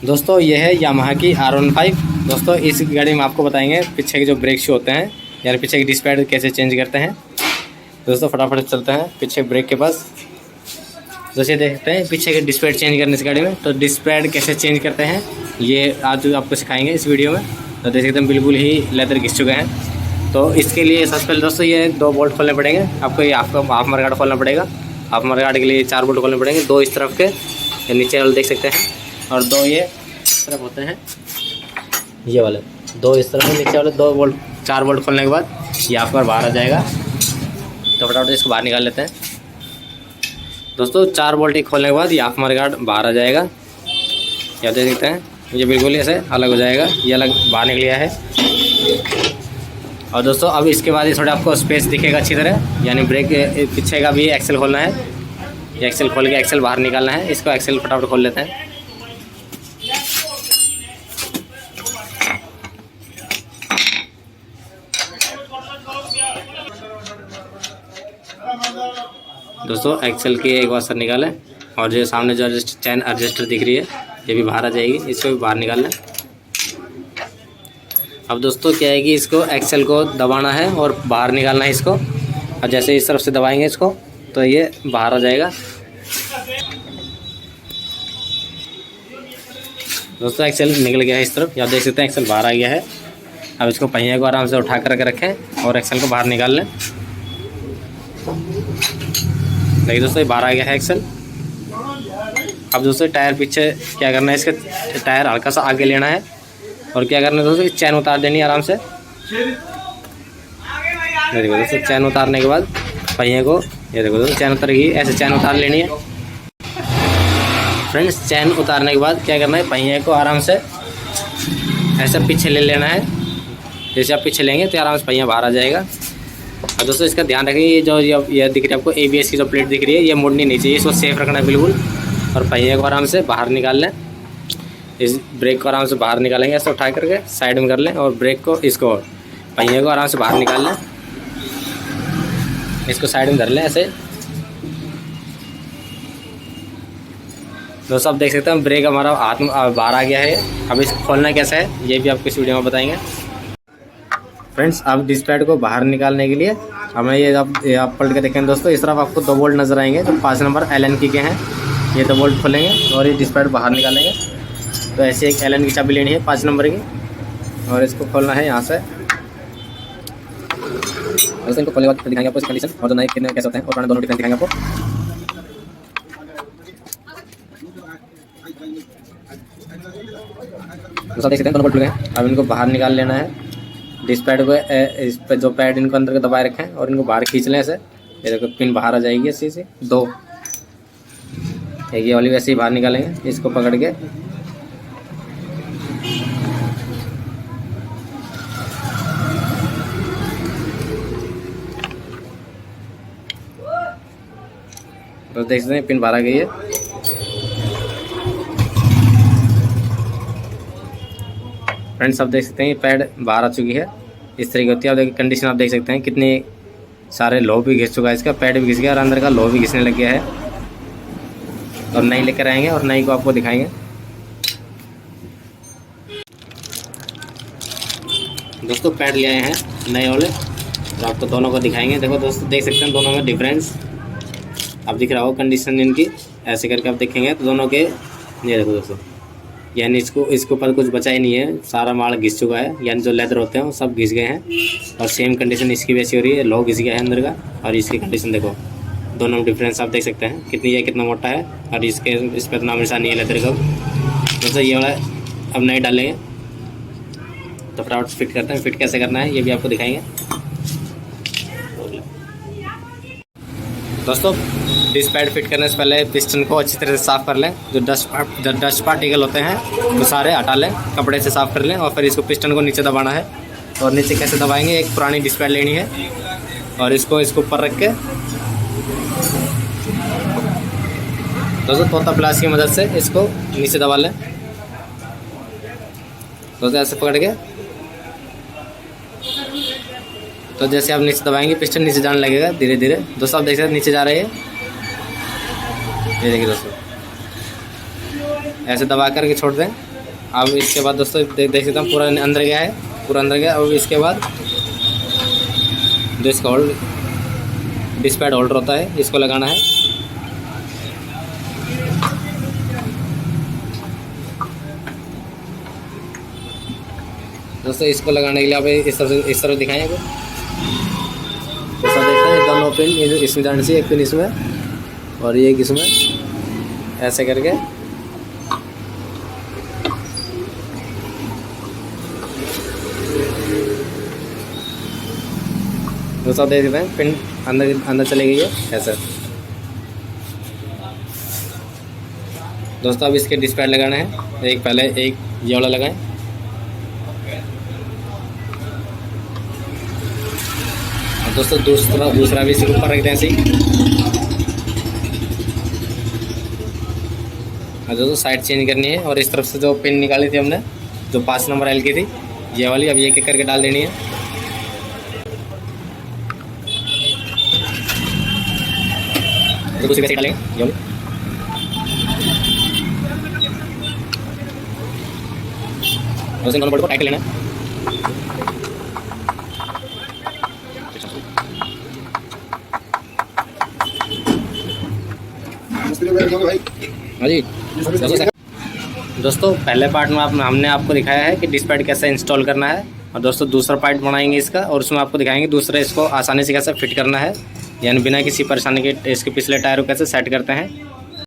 दोस्तों ये है यामाहा की R15। दोस्तों इस गाड़ी में आपको बताएंगे पीछे के जो ब्रेक शू होते हैं यानी पीछे की डिस्क पैड कैसे चेंज करते हैं। दोस्तों फटाफट चलते हैं पीछे ब्रेक के पास। जैसे देखते हैं पीछे के डिस्क पैड चेंज करने इस गाड़ी में, तो डिस्क पैड कैसे चेंज करते हैं ये आज आपको सिखाएंगे इस वीडियो में। तो देख सकते हैं बिल्कुल ही लेदर घिस चुके हैं। तो इसके लिए सबसे पहले दोस्तों ये 2 बोल्ट खोलने पड़ेंगे आपको। ये आपको हाफ मडगार्ड खोलना पड़ेगा। हाफ मडगार्ड के लिए 4 बोल्ट खोलने पड़ेंगे, 2 इस तरफ के, ये नीचे वाले देख सकते हैं, और 2 ये इस तरफ होते हैं, ये वाले 2 इस तरफ नीचे वाले 2 बोल्ट। 4 बोल्ट खोलने के बाद ये आपका बाहर आ जाएगा। तो फटाफट इसको बाहर निकाल लेते हैं। दोस्तों 4 बोल्ट खोलने के बाद ये हाफ मडगार्ड बाहर आ जाएगा। या देख सकते हैं ये बिल्कुल ही ऐसे अलग हो जाएगा, ये अलग बाहर निकल गया है। और दोस्तों अब इसके बाद ये थोड़ा आपको स्पेस दिखेगा अच्छी तरह, यानी ब्रेक पीछे का भी एक्सेल खोलना है। ये एक्सेल खोल के एक्सेल बाहर निकालना है। इसको एक्सेल फटाफट खोल लेते हैं। दोस्तों एक्सेल की एक बार सर निकालें, और जो सामने जो चैन एडजस्टर दिख रही है ये भी बाहर आ जाएगी, इसको भी बाहर निकाल लें। अब दोस्तों क्या है कि इसको एक्सेल को दबाना है और बाहर निकालना है इसको। और जैसे इस तरफ से दबाएंगे इसको तो ये बाहर आ जाएगा। दोस्तों एक्सेल निकल गया है इस तरफ, या देख सकते हैं एक्सेल बाहर आ गया है। अब इसको पहिए को आराम से उठा कर रखें और एक्सेल को बाहर निकाल लें। देखिए दोस्तों ये बाहर आ गया है एक्सेल। अब दोस्तों टायर पीछे क्या करना है, इसके टायर हल्का सा आगे लेना है और क्या करना है दोस्तों चैन उतार देनी है आराम से। देखो दोस्तों चैन उतारने के बाद पहिए को, ये देखो दोस्तों चैन उतर गई, ऐसे चैन उतार लेनी है। फ्रेंड्स चैन उतारने के बाद क्या करना है, पहिए को आराम से ऐसे पीछे ले लेना है। जैसे आप पीछे लेंगे तो आराम से पहिया बाहर आ जाएगा। और दोस्तों इसका ध्यान रखिए, ये जो ये दिख रही है आपको ABS की जो प्लेट दिख रही है ये मुड़नी नहीं चाहिए, इसको सेफ रखना है बिल्कुल। और पहिए को आराम से बाहर निकाल लें। इस ब्रेक को आराम से बाहर निकालेंगे, ऐसे उठा करके साइड में कर लें, और ब्रेक को इसको पहिए को आराम से बाहर निकाल लें। इसको साइड में धर लें ऐसे। दोस्तों आप देख सकते हैं ब्रेक हमारा हाथ में बाहर आ गया है। अब इसको खोलना कैसा है ये भी आपको इस वीडियो में बताएंगे। फ्रेंड्स अब डिस्क पैड को बाहर निकालने के लिए हमें ये आप पलट के देखें दोस्तों, इस तरफ आपको 2 बोल्ट नज़र आएंगे जो 5 नंबर Allen की के हैं। ये 2 बोल्ट खोलेंगे और ये डिस्क पैड बाहर निकालेंगे। तो ऐसे एक Allen की चाबी लेनी है 5 नंबर की, और इसको खोलना है यहाँ से। दोस्तों इनको खोलने के बाद दिखाएंगे आपको इसकी कंडीशन और जो नए कितने कैसे होते हैं और पुराने दोनों डिफरेंस दिखाएंगे आपको। दोस्तों देख सकते हैं दोनों बोल्ट खुल गए। अब इनको बाहर निकाल लेना है। डिस्क पैड को इस पे जो पैड इनको अंदर के दबाए रखें और इनको बाहर खींच लें ऐसे। ये देखो पिन बाहर आ जाएगी ऐसे से 2, एक ये वाली वैसे ही बाहर निकालेंगे। इसको पकड़ के तो देख सकते हैं पिन बाहर आ गई है। फ्रेंड्स आप देख सकते हैं ये पैड बाहर आ चुकी है। इस तरीके होती है। आप देखिए कंडीशन आप देख सकते हैं कितने सारे लो भी घिस चुका है, इसका पैड भी घिस गया और अंदर का लो भी घिसने लग गया है। और नई लेकर आएंगे और नई को आपको दिखाएंगे। दोस्तों पैड ले आए हैं नए वाले, तो आपको दोनों को दिखाएंगे। देखो दोस्तों देख सकते हैं दोनों में डिफरेंस अब दिख रहा हो। कंडीशन इनकी ऐसे करके आप देखेंगे तो दोनों के, ये देखो दोस्तों, यानी इसके ऊपर कुछ बचा ही नहीं है, सारा माल घिस चुका है, यानी जो लेदर होते हैं वो सब घिस गए हैं। और सेम कंडीशन इसकी वैसी हो रही है, लो घिस गया है अंदर का। और इसकी कंडीशन देखो, दोनों में डिफरेंस आप देख सकते हैं कितनी है, कितना मोटा है। और इस पर नाम निशान नहीं है लेदर का। दोस्तों ये वाला अब नए डालेंगे, तो फटाफट फिट करते हैं। फिट कैसे करना है ये भी आपको दिखाएंगे। दोस्तों डिस्क पैड फिट करने से पहले पिस्टन को अच्छी तरह से साफ़ कर लें। जो डस्ट पार्टिकल होते हैं वो सारे हटा लें, कपड़े से साफ़ कर लें। और फिर इसको पिस्टन को नीचे दबाना है। और नीचे कैसे दबाएंगे, एक पुरानी डिस्क पैड लेनी है और इसको ऊपर रख के दोस्तों तोता प्लास की मदद से इसको नीचे दबा लें। दोस्तों ऐसे पकड़ के, तो जैसे आप नीचे दबाएंगे पिस्टन नीचे जाने लगेगा धीरे धीरे। दोस्तों आप देख सकते हैं नीचे जा रहे हैं, ये देखिए दोस्तों। ऐसे दबा करके छोड़ दें अब इसके बाद दोस्तों देख सकते हैं पूरा अंदर गया है, पूरा अंदर गया। अब इसके बाद जो इसका होल्ड डिस्क पैड होल्डर होता है इसको लगाना है। दोस्तों इसको लगाने के लिए आप इस तरफ दिखाएंगे। जैसा देखते हैं दोनों पिन इसमें जाने से, एक पिन इसमें और एक इसमें, ऐसे करके दोस्तों देख सकते हैं पिन अंदर चली गई है ऐसा। दोस्तों अब इसके डिस्क पैड लगाना है। एक पहले एक ये वाला लगाएं, और दोस्तों दूसरा भी इसके ऊपर रख दें ऐसे ही। और दोस्तों साइड चेंज करनी है, और इस तरफ से जो पिन निकाली थी हमने, जो 5 नंबर एल की थी, ये वाली अब एक एक करके डाल देनी है। दूसरी कैसे डालेंगे, ये वाली दोनों बोर्ड को टाइट लेना है। हाँ जी दोस्तों, पहले पार्ट में हमने आपको दिखाया है कि डिस्क पैड कैसे इंस्टॉल करना है, और दोस्तों दूसरा पार्ट बनाएंगे इसका, और उसमें आपको दिखाएंगे दूसरा इसको आसानी से कैसे फिट करना है, यानी बिना किसी परेशानी के इसके पिछले टायर को कैसे सेट करते हैं।